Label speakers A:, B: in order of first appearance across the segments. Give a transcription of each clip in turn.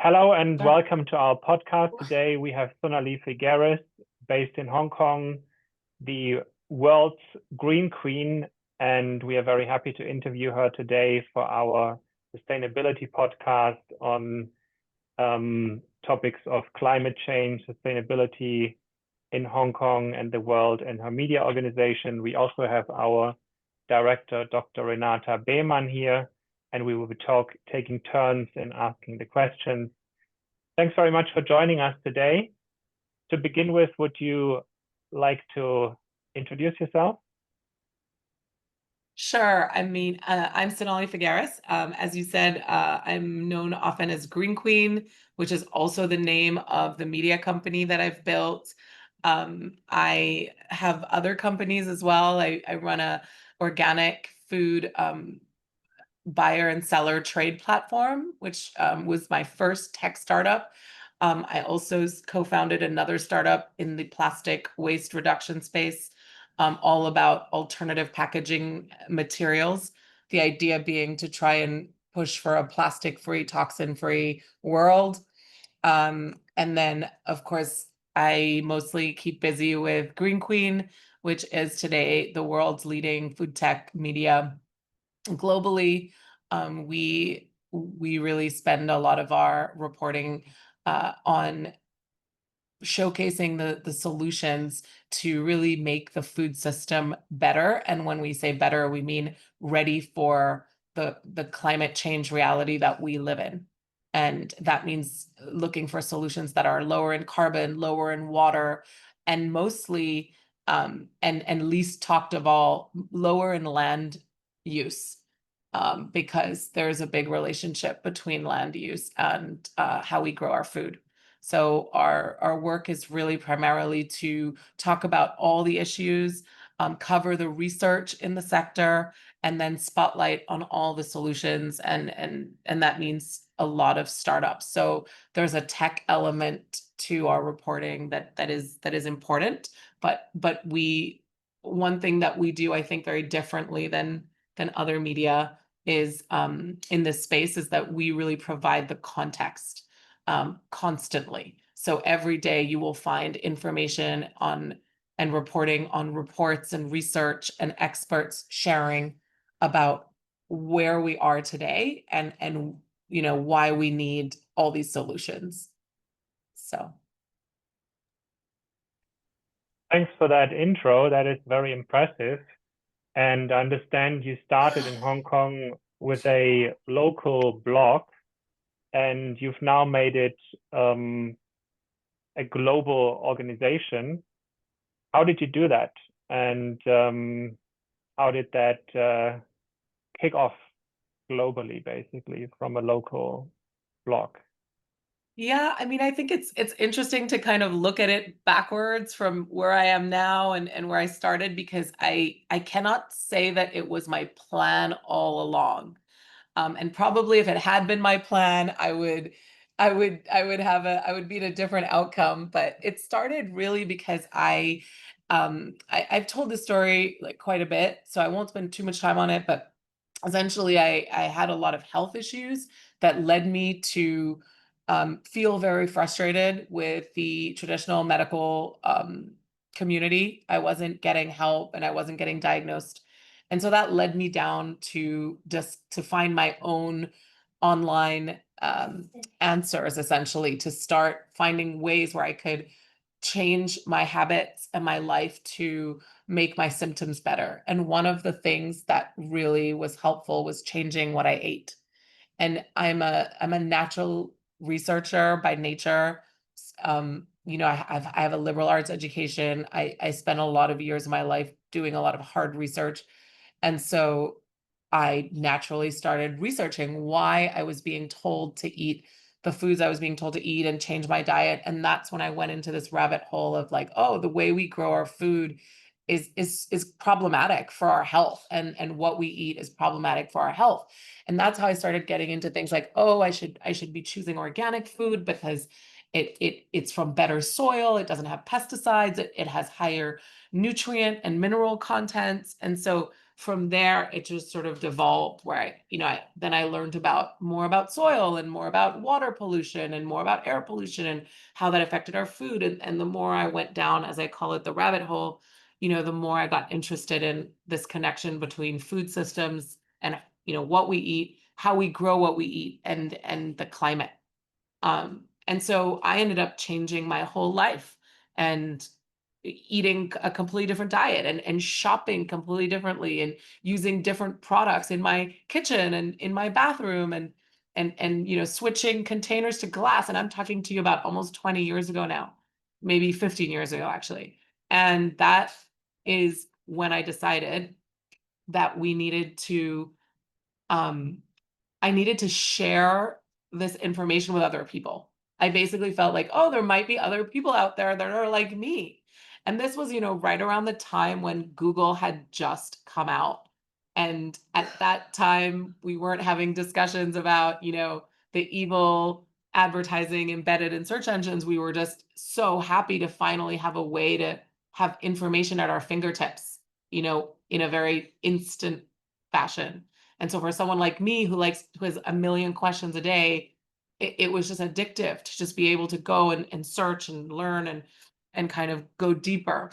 A: Hello and
B: Sure.
A: welcome to our podcast. Today we have Sonalie Figueiras, based in Hong Kong, the world's green queen, and we are very happy to interview her today for our sustainability podcast on topics of climate change, sustainability in Hong Kong and the world, and her media organization. We also have our director, Dr. Reimann here, and we will be taking turns in asking the questions. Thanks very much for joining us today. To begin with, would you like to introduce yourself?
B: Sure. I'm Sonalie Figueiras. As you said, I'm known often as Green Queen, which is also the name of the media company that I've built. I have other companies as well. I run a organic food buyer and seller trade platform, which was my first tech startup. I also co-founded another startup in the plastic waste reduction space, all about alternative packaging materials. The idea being to try and push for a plastic-free, toxin-free world. And then, of course, I mostly keep busy with Green Queen, which is today the world's leading food tech media globally. We really spend a lot of our reporting on showcasing the solutions to really make the food system better. And when we say better, we mean ready for the climate change reality that we live in. And that means looking for solutions that are lower in carbon, lower in water, and mostly, and least talked of all, lower in land use. Because there's a big relationship between land use and how we grow our food. So our work is really primarily to talk about all the issues, cover the research in the sector, and then spotlight on all the solutions, and that means a lot of startups. So there's a tech element to our reporting that is important, but one thing that we do, I think, very differently than other media is in this space is that we really provide the context constantly. So every day you will find information on and reporting on reports and research and experts sharing about where we are today and why we need all these solutions. So
A: Thanks for that intro. That is very impressive. And I understand you started in Hong Kong with a local blog, and you've now made it a global organization. How did you do that? And how did that kick off globally, basically, from a local blog?
B: yeah, I think it's interesting to kind of look at it backwards from where I am now and where I started, because I cannot say that it was my plan all along. And probably if it had been my plan, I would be in a different outcome. But it started really because I've told this story like quite a bit, so I won't spend too much time on it. But essentially, I had a lot of health issues that led me to feel very frustrated with the traditional medical community. I wasn't getting help and I wasn't getting diagnosed. And so that led me down to find my own online answers, essentially, to start finding ways where I could change my habits and my life to make my symptoms better. And one of the things that really was helpful was changing what I ate. And I'm a natural researcher by nature. I have a liberal arts education. I spent a lot of years of my life doing a lot of hard research. And so I naturally started researching why I was being told to eat the foods I was being told to eat and change my diet. And that's when I went into this rabbit hole of like, oh, the way we grow our food is problematic for our health, and what we eat is problematic for our health. And that's how I started getting into things like, oh, I should be choosing organic food because it's from better soil, it doesn't have pesticides, it has higher nutrient and mineral contents. And so from there, it just sort of devolved where then I learned more about soil and more about water pollution and more about air pollution and how that affected our food. And the more I went down, as I call it, the rabbit hole, the more I got interested in this connection between food systems and, what we eat, how we grow what we eat, and the climate. And so I ended up changing my whole life and eating a completely different diet and shopping completely differently and using different products in my kitchen and in my bathroom and switching containers to glass. And I'm talking to you about almost 20 years ago now, maybe 15 years ago, actually. And that is when I decided that I needed to share this information with other people. I basically felt like, oh, there might be other people out there that are like me. And this was, right around the time when Google had just come out. And at that time, we weren't having discussions about, the evil advertising embedded in search engines. We were just so happy to finally have a way to have information at our fingertips, in a very instant fashion. And so for someone like me who has a million questions a day, it was just addictive to just be able to go and search and learn and kind of go deeper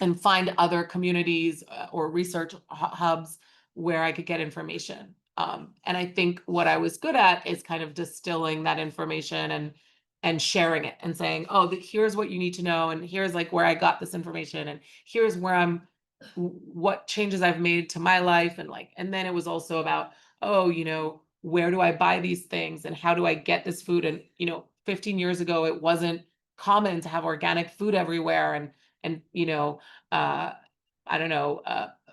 B: and find other communities or research hubs where I could get information. And I think what I was good at is kind of distilling that information and sharing it and saying, oh, here's what you need to know. And here's where I got this information. And here's what changes I've made to my life. And then it was also about, oh, where do I buy these things and how do I get this food? And, 15 years ago, it wasn't common to have organic food everywhere. And I don't know,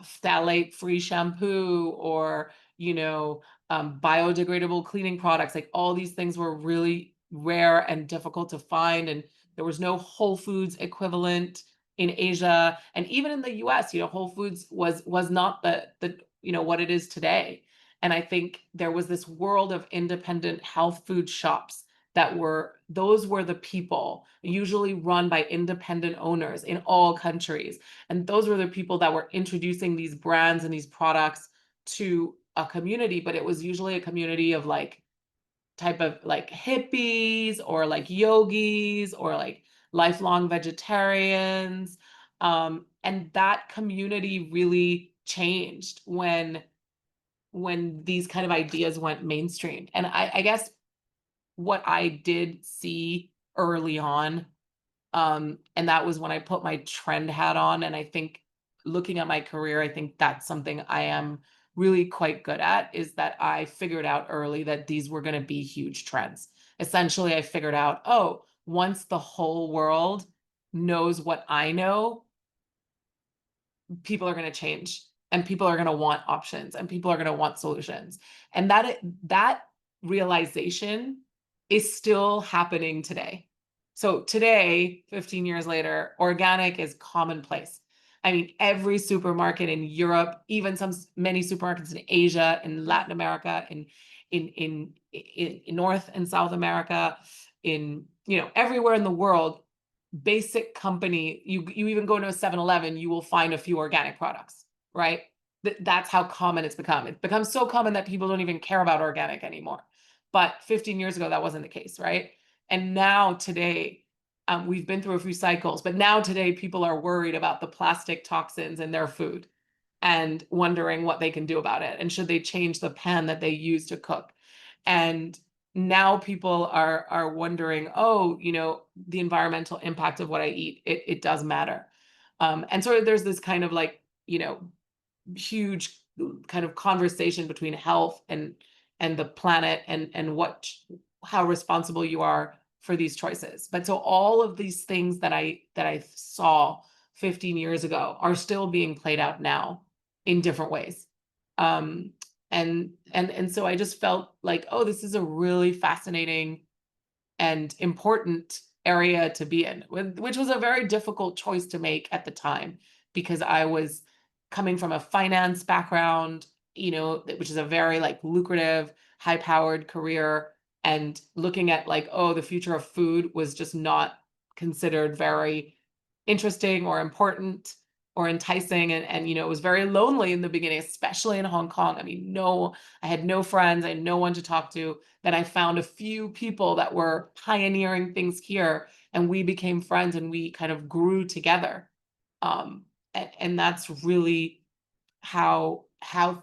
B: phthalate-free shampoo or, biodegradable cleaning products. All these things were really rare and difficult to find. And there was no Whole Foods equivalent in Asia. And even in the US, Whole Foods was not the what it is today. And I think there was this world of independent health food shops those were the people usually run by independent owners in all countries. And those were the people that were introducing these brands and these products to a community, but it was usually a community of type of hippies or yogis or lifelong vegetarians. And that community really changed when these kind of ideas went mainstream. And I guess what I did see early on, and that was when I put my trend hat on. And I think looking at my career, I think that's something I am really quite good at, is that I figured out early that these were going to be huge trends. Essentially, I figured out, oh, once the whole world knows what I know, people are going to change and people are going to want options and people are going to want solutions. And that realization is still happening today. So today, 15 years later, organic is commonplace. I mean, every supermarket in Europe, even many supermarkets in Asia, in Latin America, in North and South America, everywhere in the world, basic company, you even go to a 7-Eleven, you will find a few organic products, right? That's how common it's become. It's become so common that people don't even care about organic anymore. But 15 years ago, that wasn't the case, right? And now today, we've been through a few cycles, but now today people are worried about the plastic toxins in their food and wondering what they can do about it. And should they change the pan that they use to cook? And now people are wondering, oh, the environmental impact of what I eat, it does matter. And so there's this kind of huge kind of conversation between health and the planet and how responsible you are for these choices. But so all of these things that I saw 15 years ago are still being played out now in different ways. And so I just felt like, oh, this is a really fascinating and important area to be in, which was a very difficult choice to make at the time, because I was coming from a finance background, which is a very lucrative, high-powered career, and looking at oh, the future of food was just not considered very interesting or important. or enticing. And, it was very lonely in the beginning, especially in Hong Kong. I mean, I had no friends. I had no one to talk to. Then I found a few people that were pioneering things here, and we became friends and we kind of grew together. And that's really how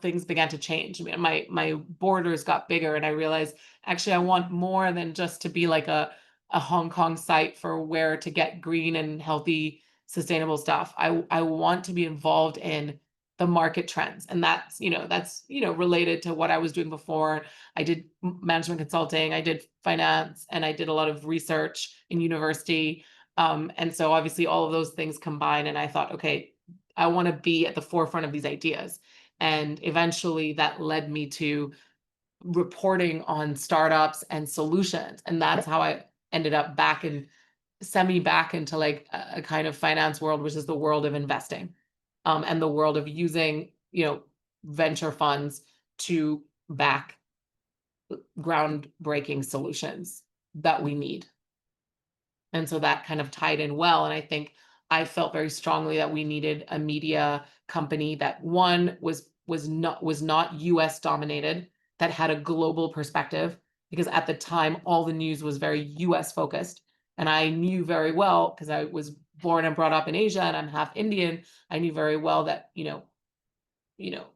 B: things began to change. I mean, my borders got bigger, and I realized, actually, I want more than just to be like a Hong Kong site for where to get green and healthy, sustainable stuff. I want to be involved in the market trends. And that's related to what I was doing before. I did management consulting, I did finance, and I did a lot of research in university. And so obviously all of those things combined, and I thought, okay, I want to be at the forefront of these ideas. And eventually that led me to reporting on startups and solutions. And that's how I ended up back into like a kind of finance world, which is the world of investing, and the world of using, venture funds to back groundbreaking solutions that we need. And so that kind of tied in well. And I think I felt very strongly that we needed a media company that, one, was not US dominated, that had a global perspective, because at the time all the news was very US focused. And I knew very well, because I was born and brought up in Asia and I'm half Indian, I knew very well that,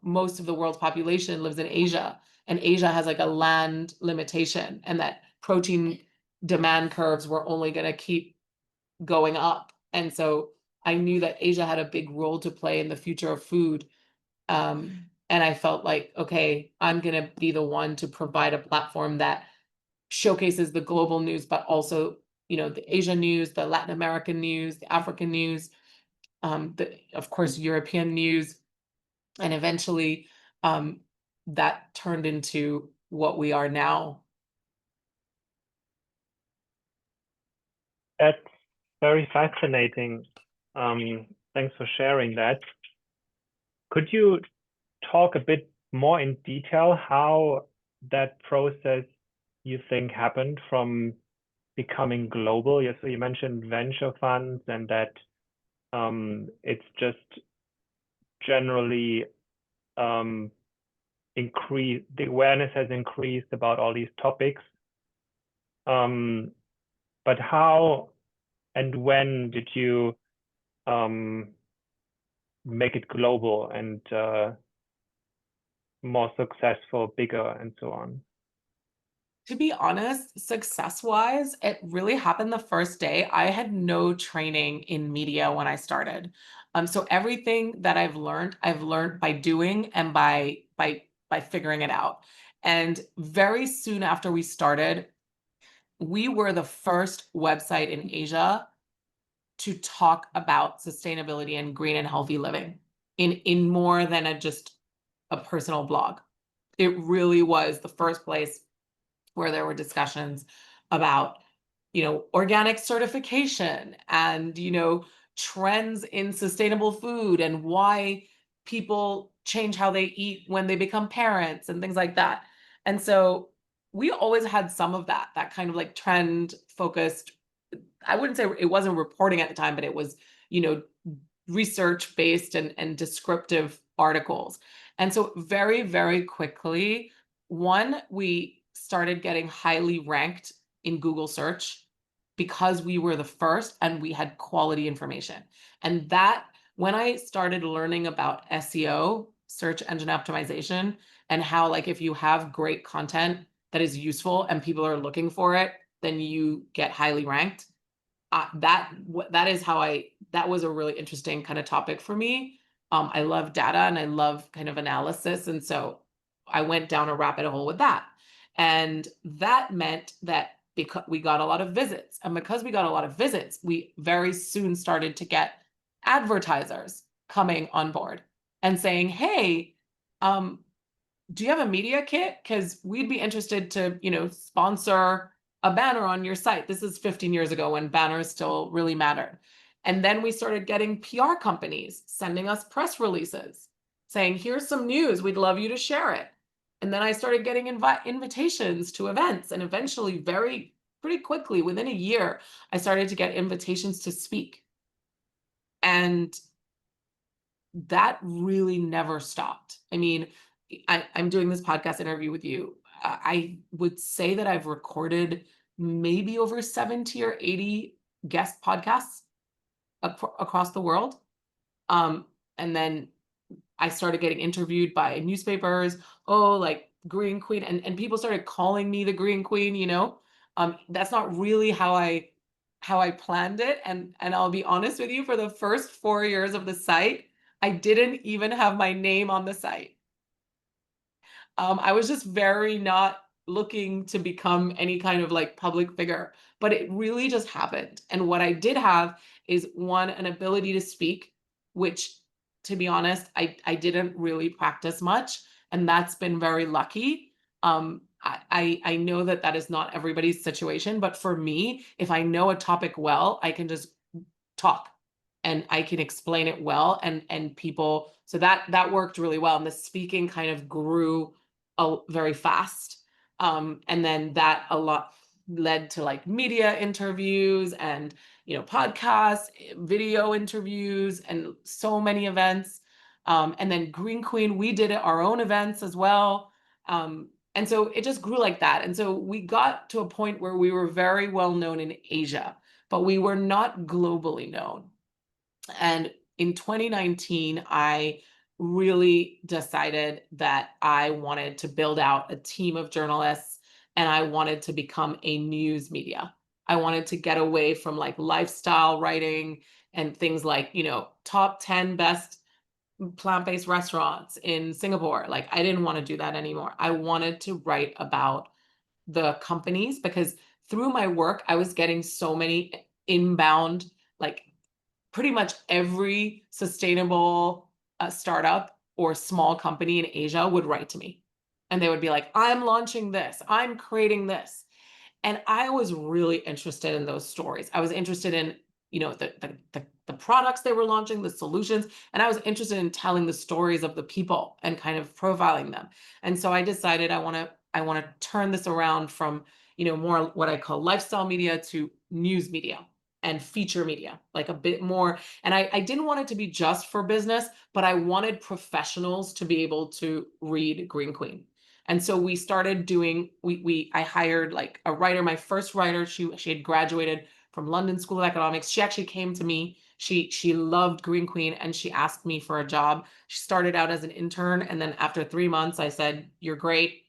B: most of the world's population lives in Asia, and Asia has like a land limitation, and that protein demand curves were only going to keep going up. And so I knew that Asia had a big role to play in the future of food. And I felt like, okay, I'm going to be the one to provide a platform that showcases the global news, but also, the Asian news, the Latin American news, the African news, of course, European news. And eventually that turned into what we are now.
A: That's very fascinating. Thanks for sharing that. Could you talk a bit more in detail how that process you think happened from becoming global? So you mentioned venture funds, and that it's just generally increased, the awareness has increased about all these topics. But how and when did you make it global and more successful, bigger, and so on?
B: To be honest, success-wise, it really happened the first day. I had no training in media when I started. So everything that I've learned by doing and by figuring it out. And very soon after we started, we were the first website in Asia to talk about sustainability and green and healthy living in more than just a personal blog. It really was the first place where there were discussions about, organic certification and, trends in sustainable food and why people change how they eat when they become parents and things like that. And so we always had some of that kind of like trend focused. I wouldn't say it wasn't reporting at the time, but it was, research based and descriptive articles. And so very, very quickly, one, we started getting highly ranked in Google search because we were the first and we had quality information. And that, when I started learning about SEO, search engine optimization, and how, like, if you have great content that is useful and people are looking for it, then you get highly ranked. That was a really interesting kind of topic for me. I love data and I love kind of analysis. And so I went down a rabbit hole with that. And that meant that because we got a lot of visits, and because we got a lot of visits, we very soon started to get advertisers coming on board and saying, hey, do you have a media kit? Because we'd be interested to, sponsor a banner on your site. This is 15 years ago when banners still really mattered. And then we started getting PR companies sending us press releases saying, here's some news, we'd love you to share it. And then I started getting invitations to events, and eventually pretty quickly, within a year, I started to get invitations to speak. And that really never stopped. I mean, I'm doing this podcast interview with you. I would say that I've recorded maybe over 70 or 80 guest podcasts across the world. And then I started getting interviewed by newspapers. Oh, like Green Queen, and people started calling me the Green Queen, you know. That's not really how I planned it. And I'll be honest with you, for the first 4 years of the site, I didn't even have my name on the site. I was just very not looking to become any kind of like public figure, but it really just happened. And what I did have is, one, an ability to speak, which, to be honest, I didn't really practice much, and that's been very lucky. I know that that is not everybody's situation, but for me, if I know a topic well, I can just talk and I can explain it well, and people, so that worked really well, and the speaking kind of grew very fast. And then that a lot led to like media interviews and, podcasts, video interviews, and so many events. And then Green Queen, we did our own events as well. And so it just grew like that. And so we got to a point where we were very well known in Asia, but we were not globally known. And in 2019, I really decided that I wanted to build out a team of journalists, and I wanted to become a news media. I wanted to get away from like lifestyle writing and things like, top 10 best plant-based restaurants in Singapore. Like, I didn't want to do that anymore. I wanted to write about the companies, because through my work, I was getting so many inbound, like pretty much every sustainable startup or small company in Asia would write to me. And they would be like, I'm launching this, I'm creating this. And I was really interested in those stories. I was interested in, the products they were launching, the solutions, and I was interested in telling the stories of the people and kind of profiling them. And so I decided I want to turn this around from, more what I call lifestyle media to news media and feature media, like a bit more. And I didn't want it to be just for business, but I wanted professionals to be able to read Green Queen. And so we started doing, I hired like a writer, my first writer. She had graduated from London School of Economics. She actually came to me. She loved Green Queen, and she asked me for a job. She started out as an intern, and then after 3 months, I said, "You're great."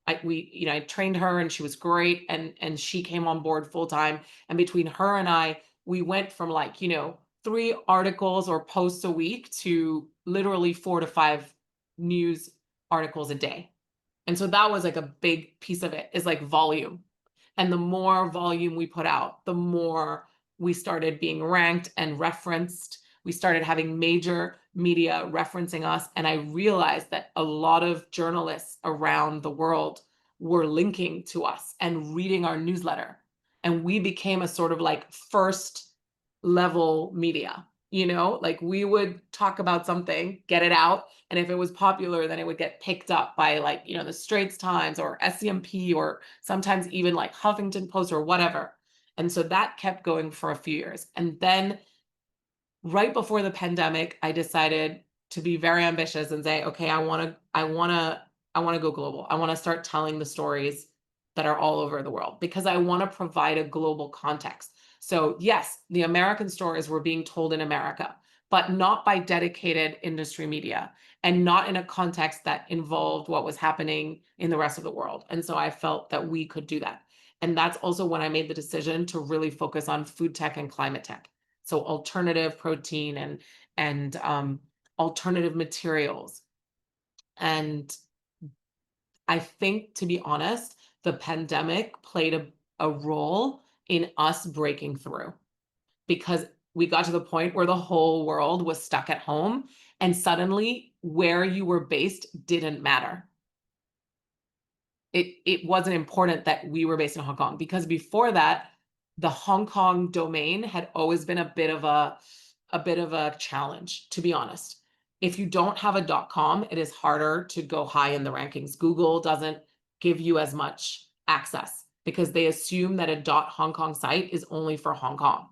B: I trained her, and she was great, and she came on board full time. And between her and I, we went from like 3 articles or posts a week to literally 4 to 5 news articles a day. And so that was like a big piece of it, is like volume. And the more volume we put out, the more we started being ranked and referenced. We started having major media referencing us. And I realized that a lot of journalists around the world were linking to us and reading our newsletter. And we became a sort of like first level media. Like we would talk about something, get it out, and if it was popular, then it would get picked up by like, the Straits Times or SCMP, or sometimes even like Huffington Post or whatever. And so that kept going for a few years. And then right before the pandemic, I decided to be very ambitious and say, okay, I want to go global. I want to start telling the stories that are all over the world, because I want to provide a global context. So yes, the American stories were being told in America, but not by dedicated industry media, and not in a context that involved what was happening in the rest of the world. And so I felt that we could do that. And that's also when I made the decision to really focus on food tech and climate tech. So alternative protein and alternative materials. And I think, to be honest, the pandemic played a role in us breaking through, because we got to the point where the whole world was stuck at home, and suddenly where you were based didn't matter. It wasn't important that we were based in Hong Kong, because before that, the Hong Kong domain had always been a bit of a challenge, to be honest. If you don't have a .com, it is harder to go high in the rankings. Google doesn't give you as much access, because they assume that a .Hong Kong site is only for Hong Kong.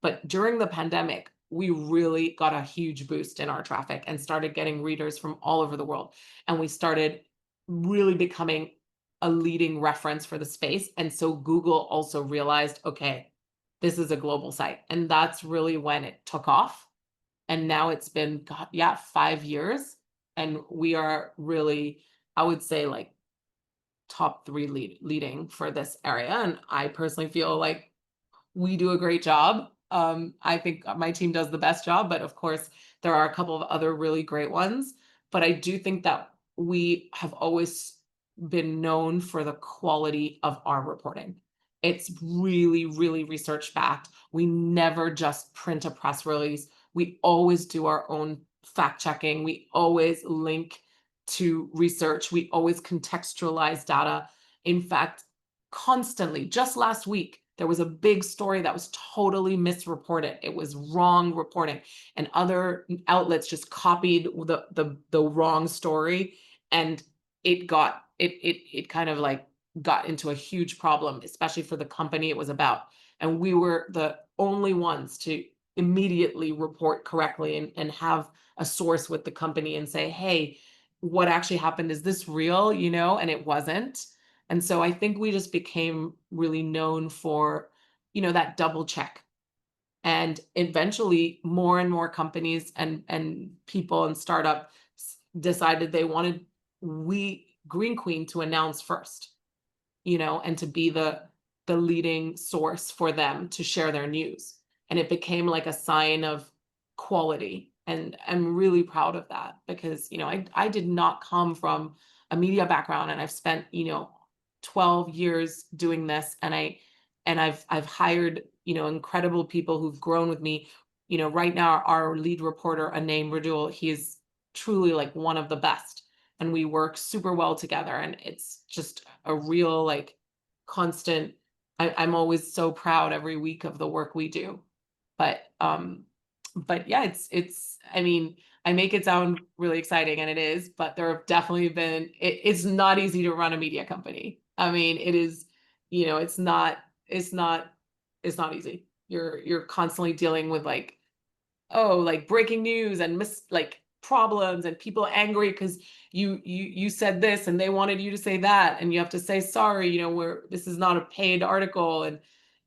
B: But during the pandemic, we really got a huge boost in our traffic and started getting readers from all over the world. And we started really becoming a leading reference for the space. And so Google also realized, okay, this is a global site. And that's really when it took off. And now it's been, God, yeah, 5 years. And we are really, I would say, like top 3 leading for this area. And I personally feel like we do a great job. I think my team does the best job, but of course there are a couple of other really great ones. But I do think that we have always been known for the quality of our reporting. It's really, really research backed. We never just print a press release. We always do our own fact checking. We always link to research. We always contextualize data. In fact, constantly, just last week, there was a big story that was totally misreported. It was wrong reporting, and other outlets just copied the wrong story, and it kind of like got into a huge problem, especially for the company it was about. And we were the only ones to immediately report correctly and have a source with the company and say, hey, what actually happened? Is this real? You know, and it wasn't. And so I think we just became really known for, you know, that double check. And eventually more and more companies and people and startups decided they wanted Green Queen to announce first, you know, and to be the leading source for them to share their news. And it became like a sign of quality. And I'm really proud of that because, you know, I did not come from a media background, and I've spent, you know, 12 years doing this, and I've hired, you know, incredible people who've grown with me. You know, right now our lead reporter, Anane Radul, he is truly like one of the best, and we work super well together, and it's just a real like constant. I'm always so proud every week of the work we do. But yeah, it's I mean, I make it sound really exciting, and it is, but there have definitely been, it's not easy to run a media company. I mean, it is, you know, it's not easy. You're constantly dealing with like, oh, like breaking news and like problems and people angry because you said this and they wanted you to say that, and you have to say sorry, you know, this is not a paid article,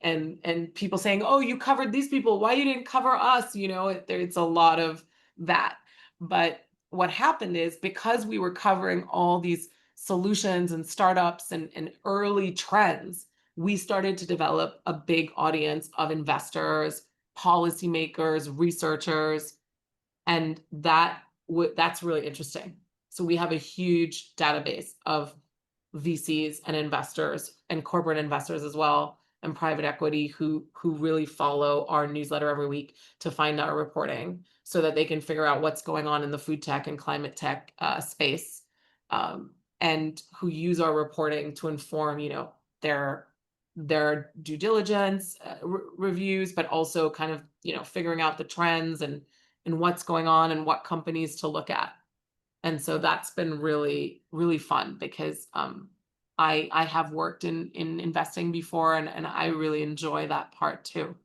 B: and people saying, oh, you covered these people, why you didn't cover us, you know, it's a lot of that. But what happened is, because we were covering all these solutions and startups and early trends, we started to develop a big audience of investors, policymakers, researchers, and that's really interesting. So we have a huge database of VCs and investors and corporate investors as well, and private equity who really follow our newsletter every week to find our reporting so that they can figure out what's going on in the food tech and climate tech space, and who use our reporting to inform, you know, their due diligence reviews, but also kind of, you know, figuring out the trends and what's going on and what companies to look at. And so that's been really, really fun because I have worked in investing before, and I really enjoy that part too.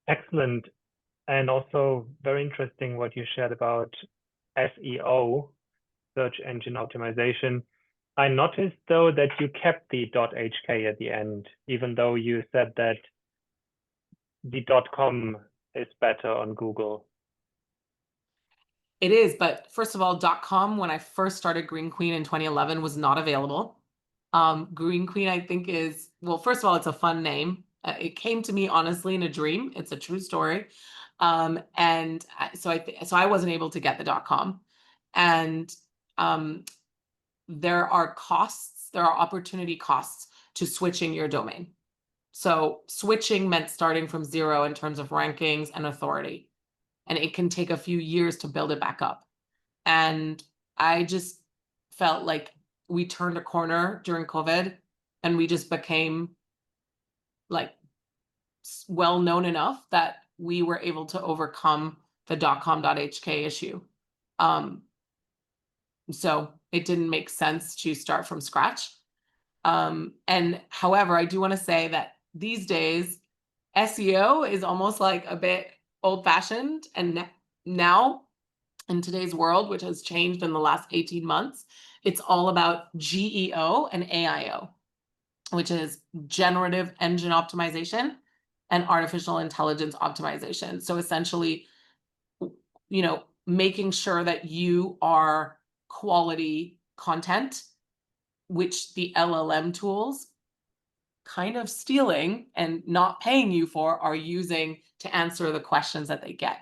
A: Excellent. And also very interesting what you shared about SEO, search engine optimization. I noticed though that you kept the .hk at the end, even though you said that the .com is better on Google.
B: It is, but first of all, .com, when I first started Green Queen in 2011, was not available. Green Queen, I think, is, well, first of all, it's a fun name. It came to me honestly in a dream. It's a true story. And so I wasn't able to get the .com. And there are costs, there are opportunity costs to switching your domain. So switching meant starting from zero in terms of rankings and authority. And it can take a few years to build it back up. And I just felt like we turned a corner during COVID, and we just became like well known enough that we were able to overcome the .com.hk issue. So it didn't make sense to start from scratch. And however, I do want to say that these days, SEO is almost like a bit old-fashioned, and now in today's world, which has changed in the last 18 months, it's all about GEO and AIO, which is Generative Engine Optimization and Artificial Intelligence Optimization. So essentially, you know, making sure that you are quality content, which the LLM tools kind of stealing and not paying you for are using to answer the questions that they get.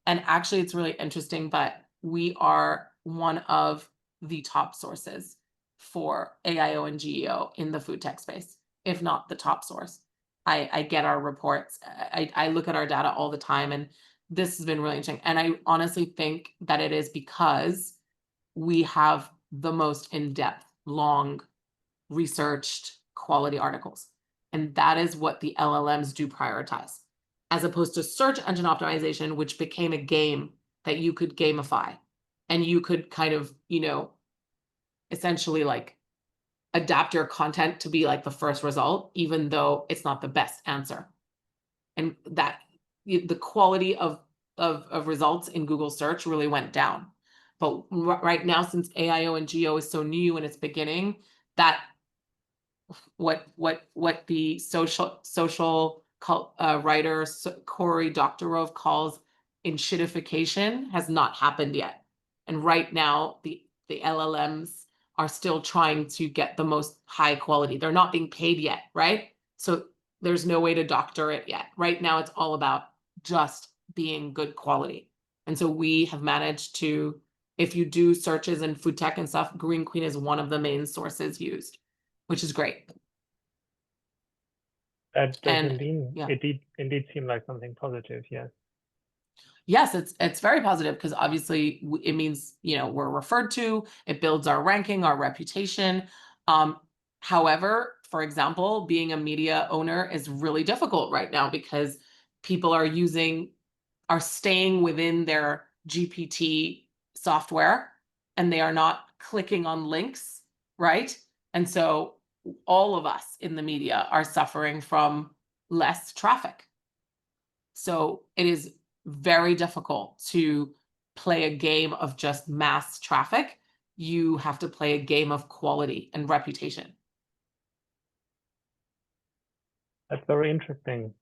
B: And actually, it's really interesting, but we are one of the top sources for AIO and GEO in the food tech space, if not the top source. I get our reports. I look at our data all the time, and this has been really interesting. And I honestly think that it is because we have the most in-depth, long, researched quality articles. And that is what the LLMs do prioritize, as opposed to search engine optimization, which became a game that you could gamify. And you could kind of, you know, essentially like adapt your content to be like the first result, even though it's not the best answer. And that the quality of results in Google search really went down. But right now, since AIO and GEO is so new in its beginning, that what the social writer Cory Doctorow calls enshittification has not happened yet. And right now, the LLMs are still trying to get the most high quality. They're not being paid yet, right? So there's no way to doctor it yet. Right now, it's all about just being good quality. And so we have managed to, if you do searches in food tech and stuff, Green Queen is one of the main sources used, which is great.
A: That does
B: And
A: indeed seem like something positive, yes.
B: Yes, it's very positive, because obviously it means, you know, we're referred to, it builds our ranking, our reputation. However, for example, being a media owner is really difficult right now, because people are staying within their GPT software, and they are not clicking on links, right? And so all of us in the media are suffering from less traffic. So it is very difficult to play a game of just mass traffic. You have to play a game of quality and reputation.
A: That's very interesting.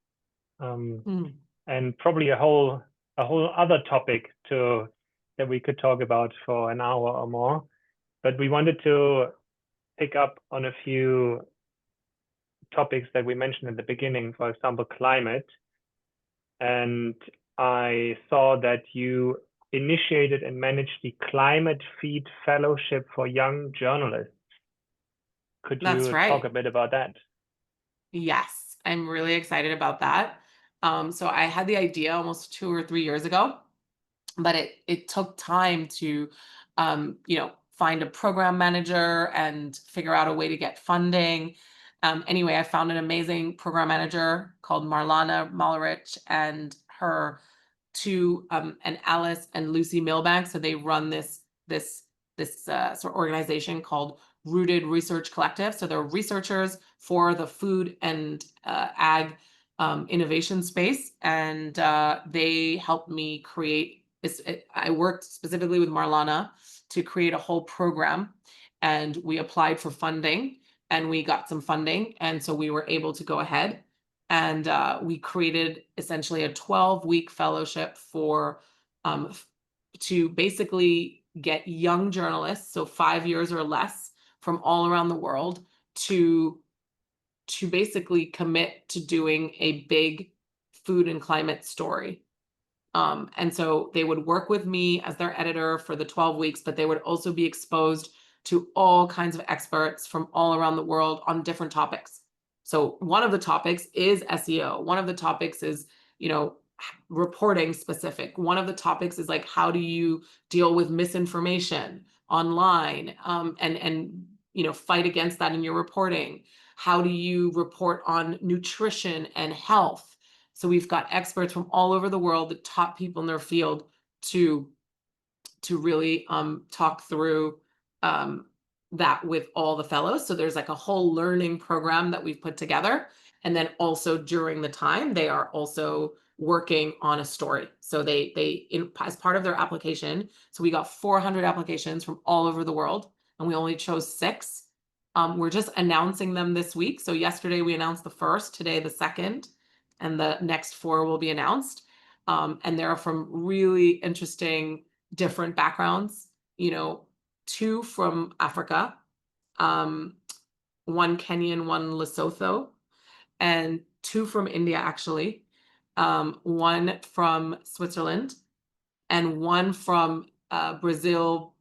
A: And probably a whole other topic that we could talk about for an hour or more. But we wanted to pick up on a few topics that we mentioned at the beginning, for example, climate. And I saw that you initiated and managed the Climate Feed Fellowship for Young Journalists. Could you talk a bit about that?
B: Yes, I'm really excited about that. So I had the idea almost 2 or 3 years ago, but it took time to, you know, find a program manager and figure out a way to get funding. Anyway, I found an amazing program manager called Marlana Malarich, and her two, and Alice and Lucy Milbank. So they run this sort of organization called Rooted Research Collective. So they're researchers for the food and ag innovation space, and they helped me create. I worked specifically with Marlana to create a whole program, and we applied for funding, and we got some funding, and so we were able to go ahead, and we created essentially a 12-week fellowship for to basically get young journalists, so 5 years or less, from all around the world to basically commit to doing a big food and climate story. And so they would work with me as their editor for the 12 weeks, but they would also be exposed to all kinds of experts from all around the world on different topics. So one of the topics is SEO. One of the topics is, you know, reporting specific. One of the topics is like, how do you deal with misinformation online, and you know, fight against that in your reporting? How do you report on nutrition and health? So we've got experts from all over the world, the top people in their field, to really talk through that with all the fellows. So there's like a whole learning program that we've put together. And then also during the time, they are also working on a story. So as part of their application, so we got 400 applications from all over the world, and we only chose 6. We're just announcing them this week. So yesterday we announced the first, today the second, and the next 4 will be announced. And they're from really interesting, different backgrounds, 2 from Africa, 1 Kenyan, 1 Lesotho, and 2 from India, actually, 1 from Switzerland, and 1 from Brazil,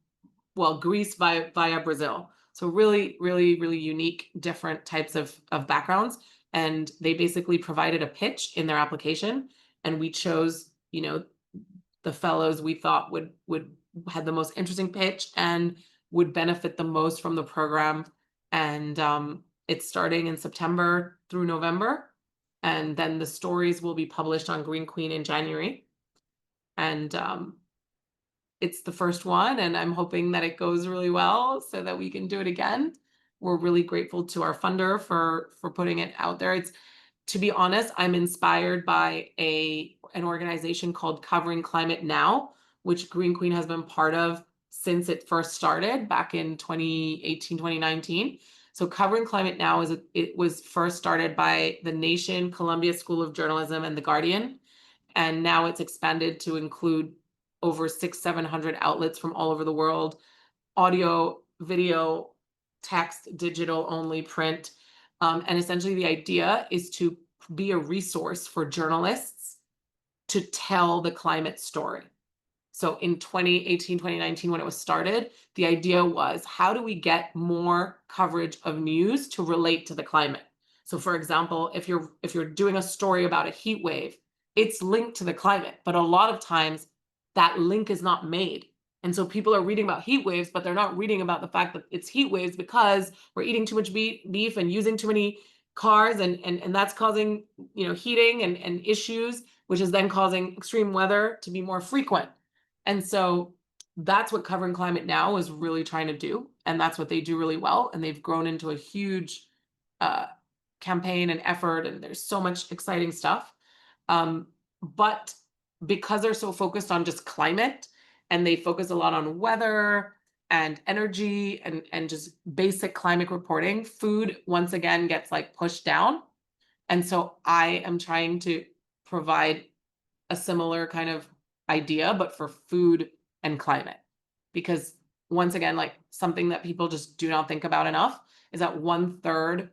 B: well, Greece via Brazil. So really, really, really unique, different types of backgrounds. And they basically provided a pitch in their application, and we chose, the fellows we thought would had the most interesting pitch and would benefit the most from the program. And it's starting in September through November. And then the stories will be published on Green Queen in January. And it's the first one, and I'm hoping that it goes really well so that we can do it again. We're really grateful to our funder for putting it out there. It's, to be honest, I'm inspired by an organization called Covering Climate Now, which Green Queen has been part of since it first started back in 2018, 2019. So Covering Climate Now it was first started by the Nation, Columbia School of Journalism, and The Guardian. And now it's expanded to include over 600-700 outlets from all over the world, audio, video, text, digital only, print. And essentially the idea is to be a resource for journalists to tell the climate story. So in 2018, 2019, when it was started, the idea was, how do we get more coverage of news to relate to the climate? So for example, if you're doing a story about a heat wave, it's linked to the climate, but a lot of times that link is not made. And so people are reading about heat waves, but they're not reading about the fact that it's heat waves because we're eating too much beef and using too many cars, and that's causing, heating and issues, which is then causing extreme weather to be more frequent. And so that's what Covering Climate Now is really trying to do. And that's what they do really well. And they've grown into a huge campaign and effort, and there's so much exciting stuff. But because they're so focused on just climate, and they focus a lot on weather and energy and just basic climate reporting, food once again gets pushed down. And so I am trying to provide a similar kind of idea, but for food and climate, because once again, something that people just do not think about enough is that 1/4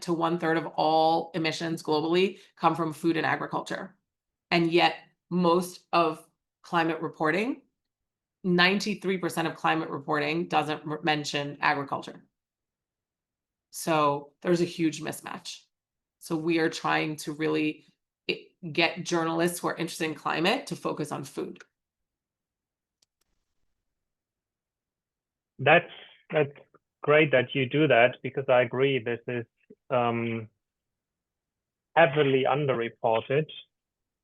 B: to 1/3 of all emissions globally come from food and agriculture. And yet most of climate reporting, 93% of climate reporting doesn't mention agriculture. So there's a huge mismatch. So we are trying to really get journalists who are interested in climate to focus on food.
A: That's great that you do that, because I agree this is heavily underreported.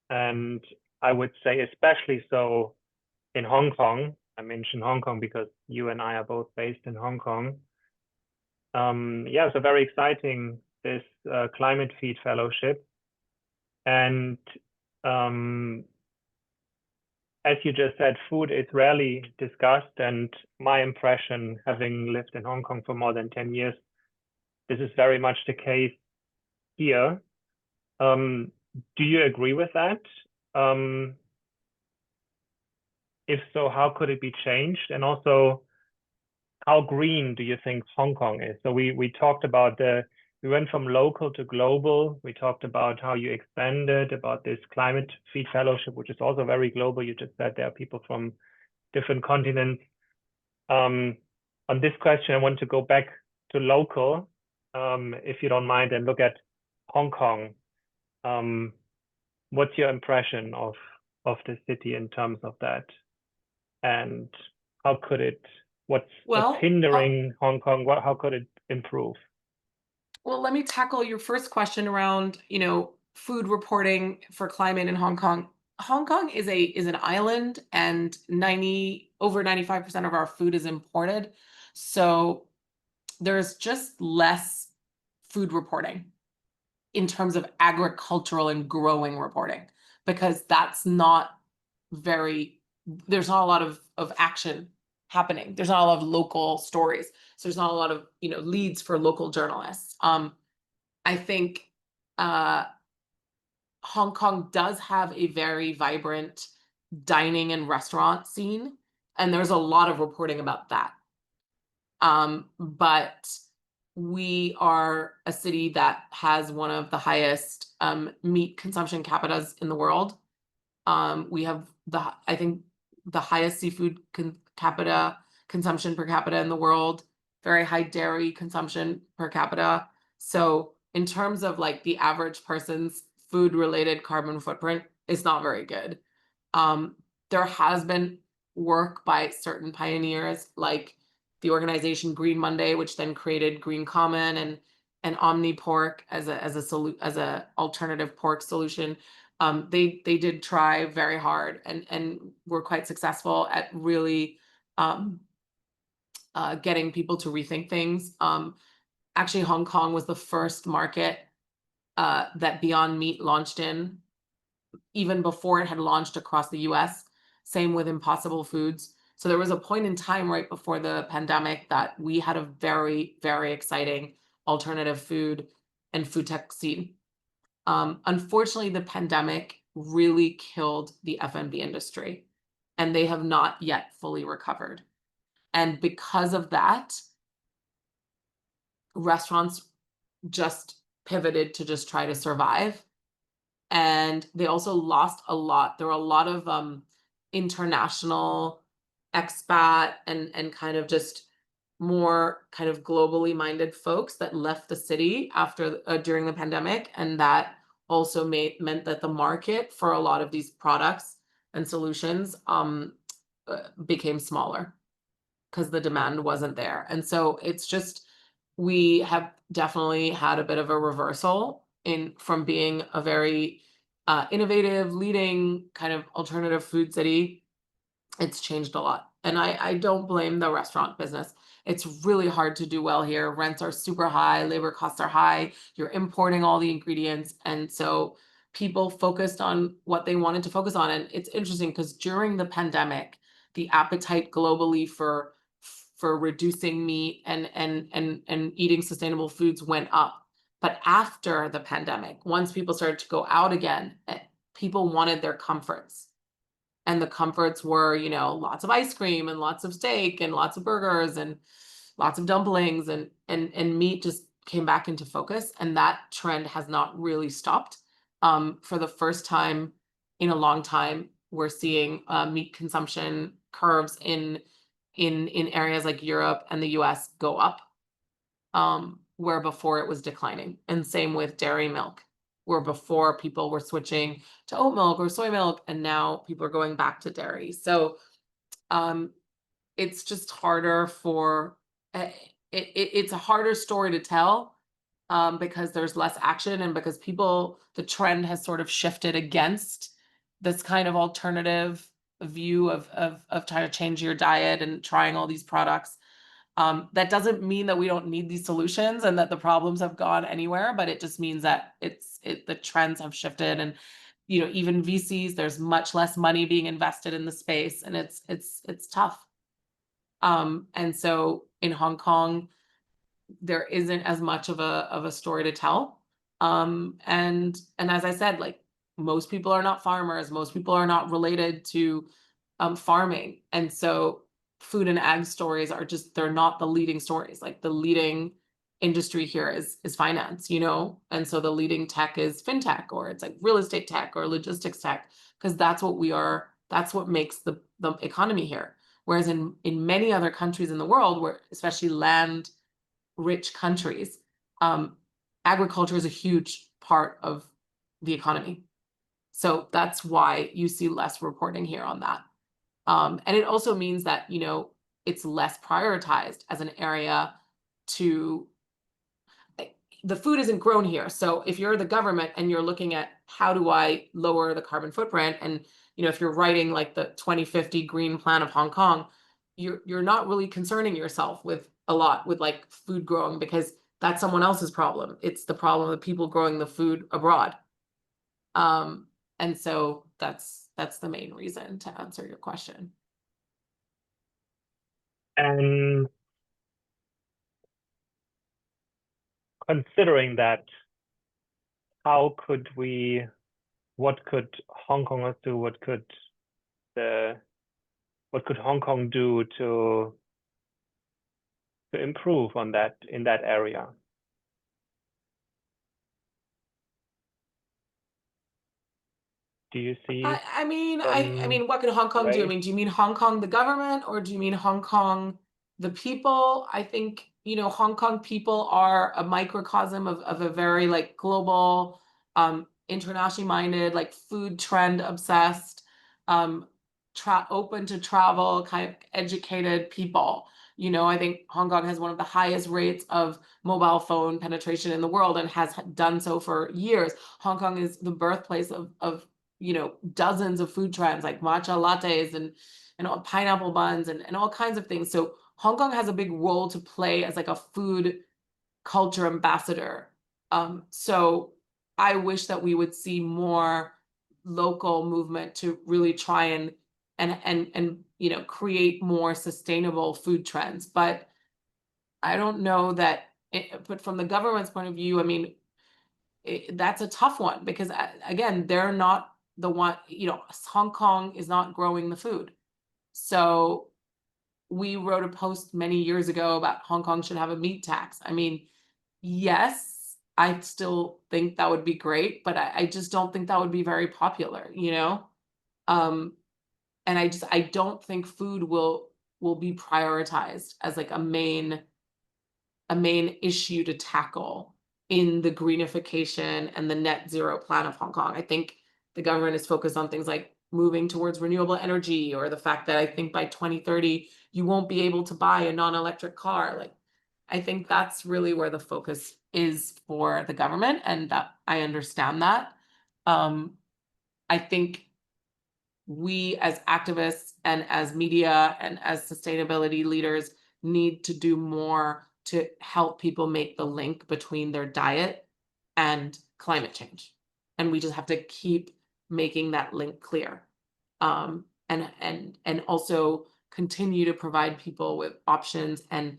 A: And I would say especially so in Hong Kong. I mentioned Hong Kong because you and I are both based in Hong Kong. Yeah, so very exciting, this Climate Feed Fellowship. And as you just said, food is rarely discussed. And my impression, having lived in Hong Kong for more than 10 years, this is very much the case here. Do you agree with that? If so, how could it be changed? And also, how green do you think Hong Kong is? So we talked about we went from local to global. We talked about how you expanded, about this Climate Feed Fellowship, which is also very global. You just said there are people from different continents. On this question, I want to go back to local, if you don't mind, and look at Hong Kong. What's your impression of the city in terms of that? And how could it, what's hindering Hong Kong? How could it improve?
B: Well, let me tackle your first question around, food reporting for climate in Hong Kong. Hong Kong is an island, and over 95% of our food is imported. So there's just less food reporting. in terms of agricultural and growing reporting, because that's not there's not a lot of action happening. There's not a lot of local stories. So there's not a lot of, leads for local journalists. I think Hong Kong does have a very vibrant dining and restaurant scene, and there's a lot of reporting about that. But we are a city that has one of the highest meat consumption capitas in the world. We have I think the highest seafood consumption per capita in the world, very high dairy consumption per capita. So in terms of like the average person's food related carbon footprint, it's not very good. There has been work by certain pioneers like the organization Green Monday, which then created Green Common and Omni Pork as a alternative pork solution. They did try very hard and were quite successful at really getting people to rethink things. Actually, Hong Kong was the first market that Beyond Meat launched in, even before it had launched across the US. Same with Impossible Foods. So there was a point in time right before the pandemic that we had a very, very exciting alternative food and food tech scene. Unfortunately, the pandemic really killed the F&B industry, and they have not yet fully recovered. And because of that, restaurants just pivoted to just try to survive. And they also lost a lot. There were a lot of international expat and kind of just more kind of globally minded folks that left the city after during the pandemic, and that also meant that the market for a lot of these products and solutions became smaller because the demand wasn't there. And so it's just, we have definitely had a bit of a reversal from being a very innovative, leading kind of alternative food city. It's changed a lot. And I don't blame the restaurant business. It's really hard to do well here. Rents are super high, labor costs are high, you're importing all the ingredients. And so people focused on what they wanted to focus on. And it's interesting because during the pandemic, the appetite globally for reducing meat and eating sustainable foods went up. But after the pandemic, once people started to go out again, people wanted their comforts. And the comforts were, lots of ice cream and lots of steak and lots of burgers and lots of dumplings and meat just came back into focus. And that trend has not really stopped. For the first time in a long time, we're seeing meat consumption curves in areas like Europe and the US go up, where before it was declining. And same with dairy milk, where before people were switching to oat milk or soy milk, and now people are going back to dairy. So it's just harder it's a harder story to tell because there's less action and because the trend has sort of shifted against this kind of alternative view of trying to change your diet and trying all these products. That doesn't mean that we don't need these solutions and that the problems have gone anywhere, but it just means that the trends have shifted, and even VCs, there's much less money being invested in the space, and it's tough. And so in Hong Kong, there isn't as much of a story to tell. And as I said, like, most people are not farmers, most people are not related to farming, and so food and ag stories they're not the leading stories. Like, the leading industry here is finance, and so the leading tech is fintech, or it's like real estate tech or logistics tech, because that's what makes the economy here. Whereas in many other countries in the world, where especially land rich countries, agriculture is a huge part of the economy. So that's why you see less reporting here on that. And it also means that, it's less prioritized as an area the food isn't grown here. So if you're the government and you're looking at how do I lower the carbon footprint, and, if you're writing like the 2050 Green Plan of Hong Kong, you're not really concerning yourself with like food growing, because that's someone else's problem. It's the problem of people growing the food abroad. And so that's the main reason, to answer your question.
A: And considering that, what could Hong Kongers do? What could Hong Kong do to improve on that in that area? Do you see?
B: I mean, what could Hong Kong do? I mean, do you mean Hong Kong, the government, or do you mean Hong Kong, the people? I think, Hong Kong people are a microcosm of a very like global, internationally minded, like food trend obsessed, open to travel, kind of educated people. I think Hong Kong has one of the highest rates of mobile phone penetration in the world and has done so for years. Hong Kong is the birthplace of dozens of food trends like matcha lattes and all pineapple buns and all kinds of things. So Hong Kong has a big role to play as like a food culture ambassador. So I wish that we would see more local movement to really try and create more sustainable food trends. But I don't know that but from the government's point of view, I mean, that's a tough one, because again, they're not the one, Hong Kong is not growing the food. So we wrote a post many years ago about Hong Kong should have a meat tax. I mean, yes, I still think that would be great, but I just don't think that would be very popular, and I don't think food will be prioritized as like a main issue to tackle in the greenification and the net zero plan of Hong Kong. I think the government is focused on things like moving towards renewable energy, or the fact that I think by 2030, you won't be able to buy a non-electric car. Like, I think that's really where the focus is for the government, and that I understand that. I think we as activists and as media and as sustainability leaders need to do more to help people make the link between their diet and climate change. And we just have to keep making that link clear. And also continue to provide people with options and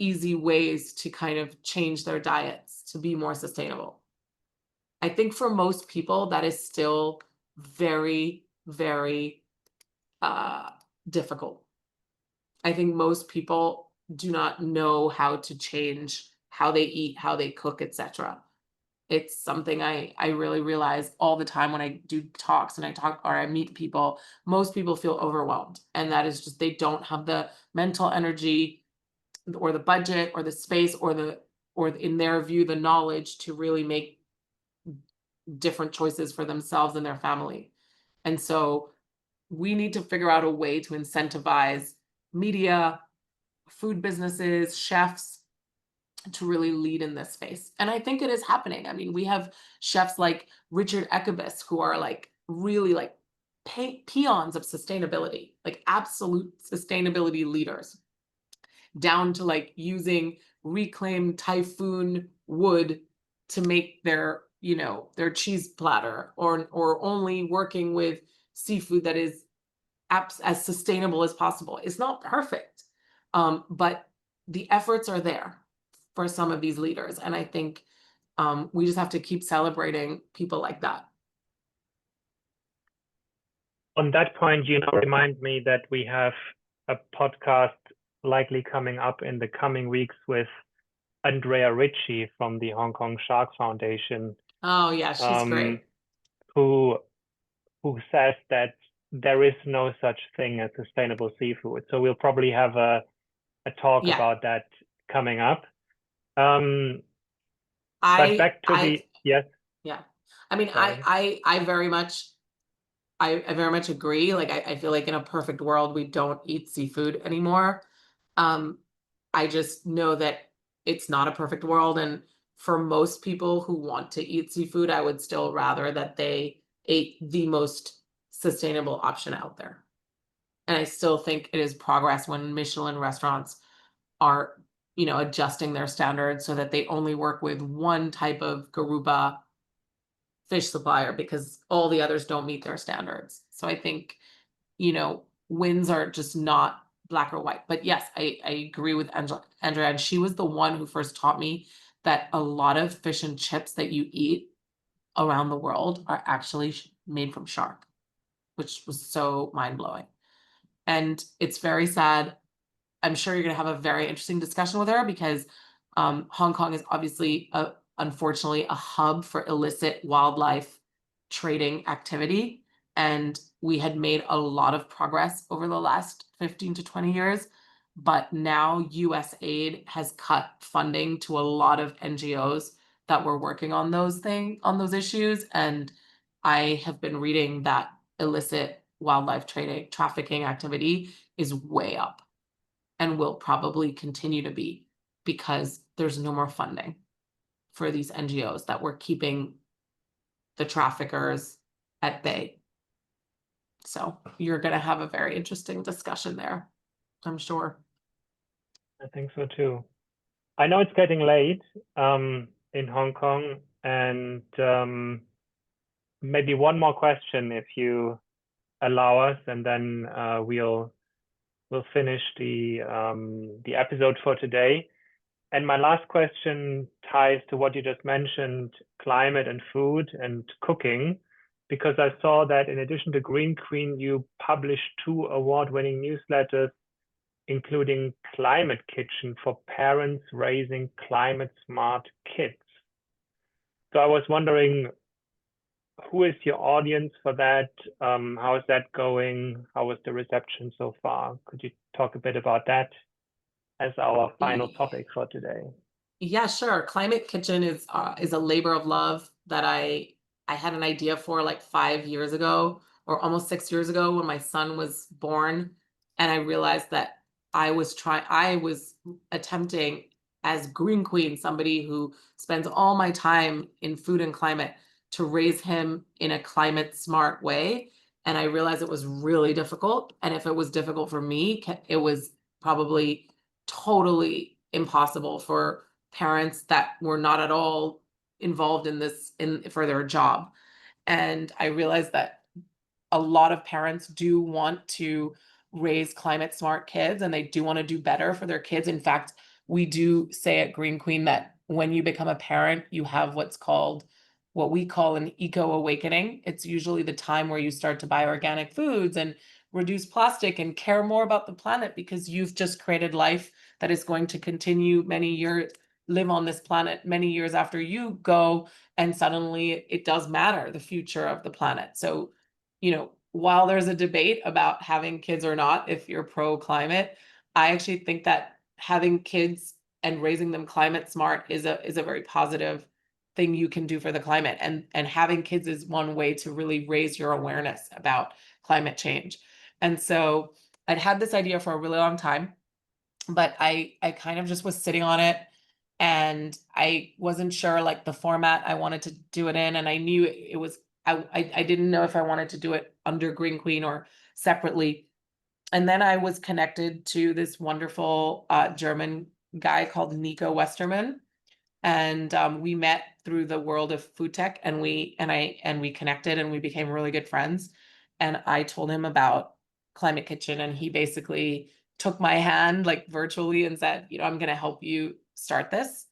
B: easy ways to kind of change their diets to be more sustainable. I think for most people, that is still very, very difficult. I think most people do not know how to change how they eat, how they cook, etc. It's something I really realize all the time when I do talks and I meet people. Most people feel overwhelmed, and that is just, they don't have the mental energy or the budget or the space or in their view, the knowledge to really make different choices for themselves and their family. And so we need to figure out a way to incentivize media, food businesses, chefs to really lead in this space. And I think it is happening. I mean, we have chefs like Richard Ekowarehouse who are like really like peons of sustainability, like absolute sustainability leaders, down to like using reclaimed typhoon wood to make their cheese platter, or only working with seafood that is as sustainable as possible. It's not perfect, but the efforts are there for some of these leaders. And I think we just have to keep celebrating people like that.
A: On that point, remind me that we have a podcast likely coming up in the coming weeks with Andrea Richey from the Hong Kong Shark Foundation.
B: Oh yeah, she's great.
A: Who says that there is no such thing as sustainable seafood. So we'll probably have a talk about that coming up. But back to yes.
B: Yeah. I mean, I very much agree. Like, I feel like in a perfect world, we don't eat seafood anymore. I just know that it's not a perfect world. And for most people who want to eat seafood, I would still rather that they ate the most sustainable option out there. And I still think it is progress when Michelin restaurants are you know, adjusting their standards so that they only work with one type of Garuba fish supplier because all the others don't meet their standards. So I think, you know, wins are just not black or white. But yes, I agree with Andrea, and she was the one who first taught me that a lot of fish and chips that you eat around the world are actually made from shark, which was so mind-blowing. And it's very sad. I'm sure you're going to have a very interesting discussion with her because Hong Kong is obviously, unfortunately, a hub for illicit wildlife trading activity. And we had made a lot of progress over the last 15 to 20 years. But now US aid has cut funding to a lot of NGOs that were working on those issues. And I have been reading that illicit wildlife trafficking activity is way up and will probably continue to be because there's no more funding for these NGOs that were keeping the traffickers at bay. So you're going to have a very interesting discussion there, I'm sure.
A: I think so too. I know it's getting late in Hong Kong, and maybe one more question if you allow us, and then we'll finish the episode for today. And my last question ties to what you just mentioned, climate and food and cooking, because I saw that in addition to Green Queen, you published 2 award-winning newsletters, including Climate Kitchen for parents raising climate smart kids. So I was wondering, who is your audience for that? How is that going? How was the reception so far? Could you talk a bit about that as our final topic for today?
B: Yeah, sure. Climate Kitchen is a labor of love that I had an idea for like 5 years ago, or almost 6 years ago, when my son was born, and I realized that I was attempting, as Green Queen, somebody who spends all my time in food and climate, to raise him in a climate smart way. And I realized it was really difficult. And if it was difficult for me, it was probably totally impossible for parents that were not at all involved in this for their job. And I realized that a lot of parents do want to raise climate smart kids, and they do want to do better for their kids. In fact, we do say at Green Queen that when you become a parent, you have what we call an eco awakening. It's usually the time where you start to buy organic foods and reduce plastic and care more about the planet, because you've just created life that is going to continue live on this planet many years after you go, and suddenly it does matter, the future of the planet. So, you know, while there's a debate about having kids or not, if you're pro climate, I actually think that having kids and raising them climate smart is a very positive thing you can do for the climate. And having kids is one way to really raise your awareness about climate change. And so I'd had this idea for a really long time, but I kind of just was sitting on it, and I wasn't sure like the format I wanted to do it in. And I knew it was, I didn't know if I wanted to do it under Green Queen or separately. And then I was connected to this wonderful German guy called Nico Westermann. And we met through the world of food tech, and we connected, and we became really good friends. And I told him about Climate Kitchen, and he basically took my hand like virtually and said, you know, I'm going to help you start this.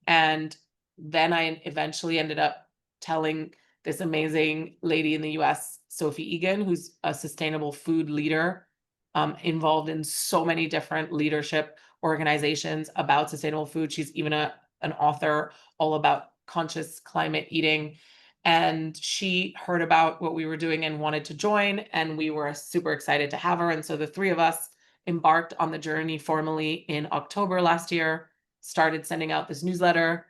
B: And then I eventually ended up telling this amazing lady in the US, Sophie Egan, who's a sustainable food leader, involved in so many different leadership organizations about sustainable food. She's even an author all about conscious climate eating. And she heard about what we were doing and wanted to join, and we were super excited to have her. And so the 3 of us embarked on the journey formally in October last year, started sending out this newsletter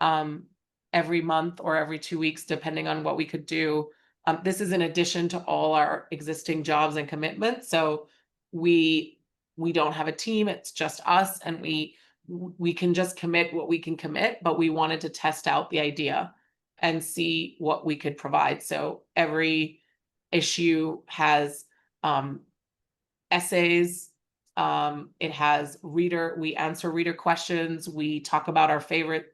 B: every month or every 2 weeks, depending on what we could do. This is in addition to all our existing jobs and commitments. So we don't have a team, it's just us, and we can just commit what we can commit, but we wanted to test out the idea and see what we could provide. So every issue has essays, It has we answer reader questions. We talk about our favorite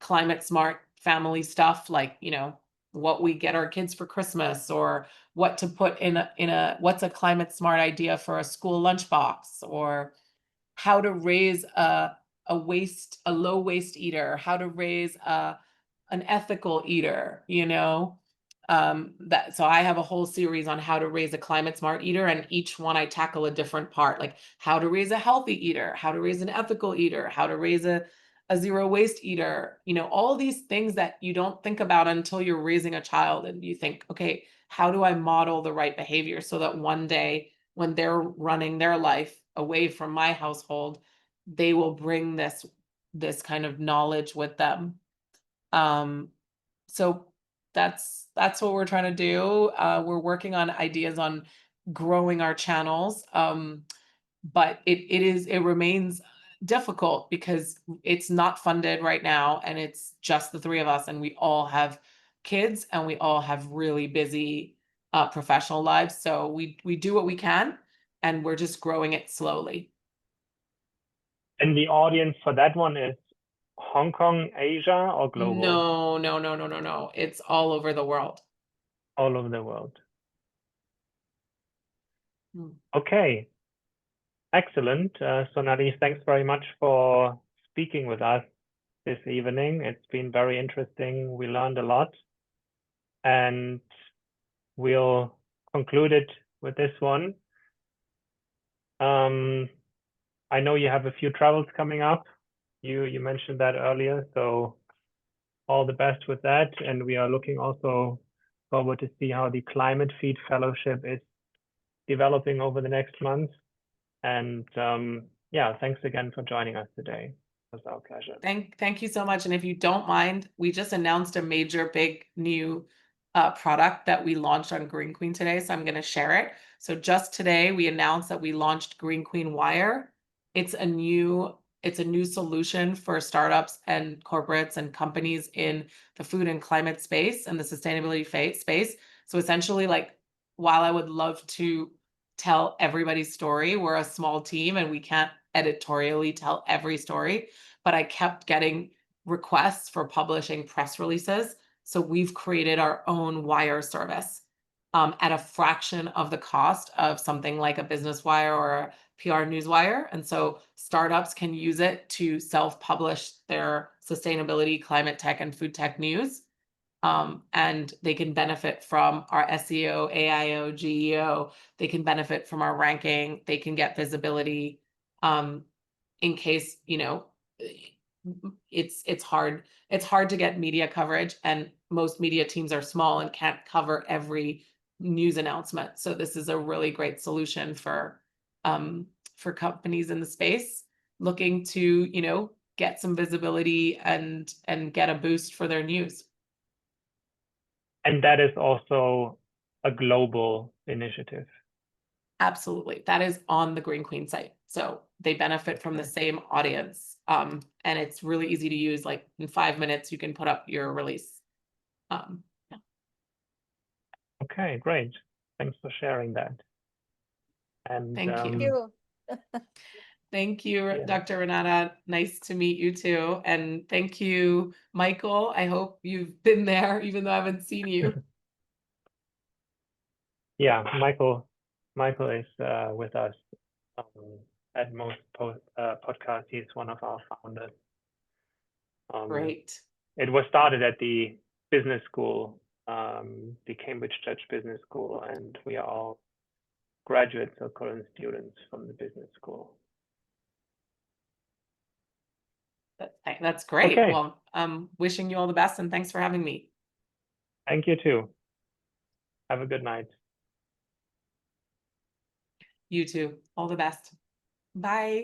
B: climate smart family stuff, like, you know, what we get our kids for Christmas, or what to put in a what's a climate smart idea for a school lunchbox, or how to raise a low waste eater, how to raise an ethical eater, you know. So I have a whole series on how to raise a climate smart eater, and each one I tackle a different part, like how to raise a healthy eater, how to raise an ethical eater, how to raise a zero waste eater, you know, all these things that you don't think about until you're raising a child, and you think, okay, how do I model the right behavior so that one day when they're running their life away from my household, they will bring this kind of knowledge with them. So that's what we're trying to do. We're working on ideas on growing our channels, but it remains difficult because it's not funded right now, and it's just the three of us, and we all have kids, and we all have really busy professional lives. So we do what we can, and we're just growing it slowly.
A: And the audience for that one is Hong Kong, Asia, or global?
B: No. It's all over the world.
A: All over the world. Okay. Excellent. Sonalie, thanks very much for speaking with us this evening. It's been very interesting. We learned a lot. And we'll conclude it with this one. I know you have a few travels coming up. You mentioned that earlier, so all the best with that. And we are looking also forward to see how the Climate Feed Fellowship is developing over the next month. And yeah, thanks again for joining us today. It was our pleasure.
B: Thank you so much. And if you don't mind, we just announced a major big new product that we launched on Green Queen today. So I'm going to share it. So just today, we announced that we launched Green Queen Wire. It's a new solution for startups and corporates and companies in the food and climate space and the sustainability space. So essentially, like, while I would love to tell everybody's story, we're a small team and we can't editorially tell every story, but I kept getting requests for publishing press releases. So we've created our own wire service at a fraction of the cost of something like a business wire or a PR news wire. And so startups can use it to self-publish their sustainability, climate tech, and food tech news. And they can benefit from our SEO, AIO, GEO. They can benefit from our ranking. They can get visibility in case, you know, it's hard to get media coverage, and most media teams are small and can't cover every news announcement. So this is a really great solution for companies in the space looking to, you know, get some visibility and get a boost for their news.
A: And that is also a global initiative.
B: Absolutely. That is on the Green Queen site. So they benefit from the same audience. And it's really easy to use. Like in 5 minutes, you can put up your release. Yeah.
A: Okay, great. Thanks for sharing that. And
B: thank you. Thank you, yeah. Dr. Renata. Nice to meet you too. And thank you, Michael. I hope you've been there, even though I haven't seen you.
A: Yeah, Michael is with us at most podcasts. He's one of our founders.
B: Great.
A: It was started at the business school, the Cambridge Church Business School, and we are all graduates or current students from the business school.
B: That's great.
A: Okay.
B: Well, I'm wishing you all the best, and thanks for having me.
A: Thank you too. Have a good night.
B: You too. All the best. Bye.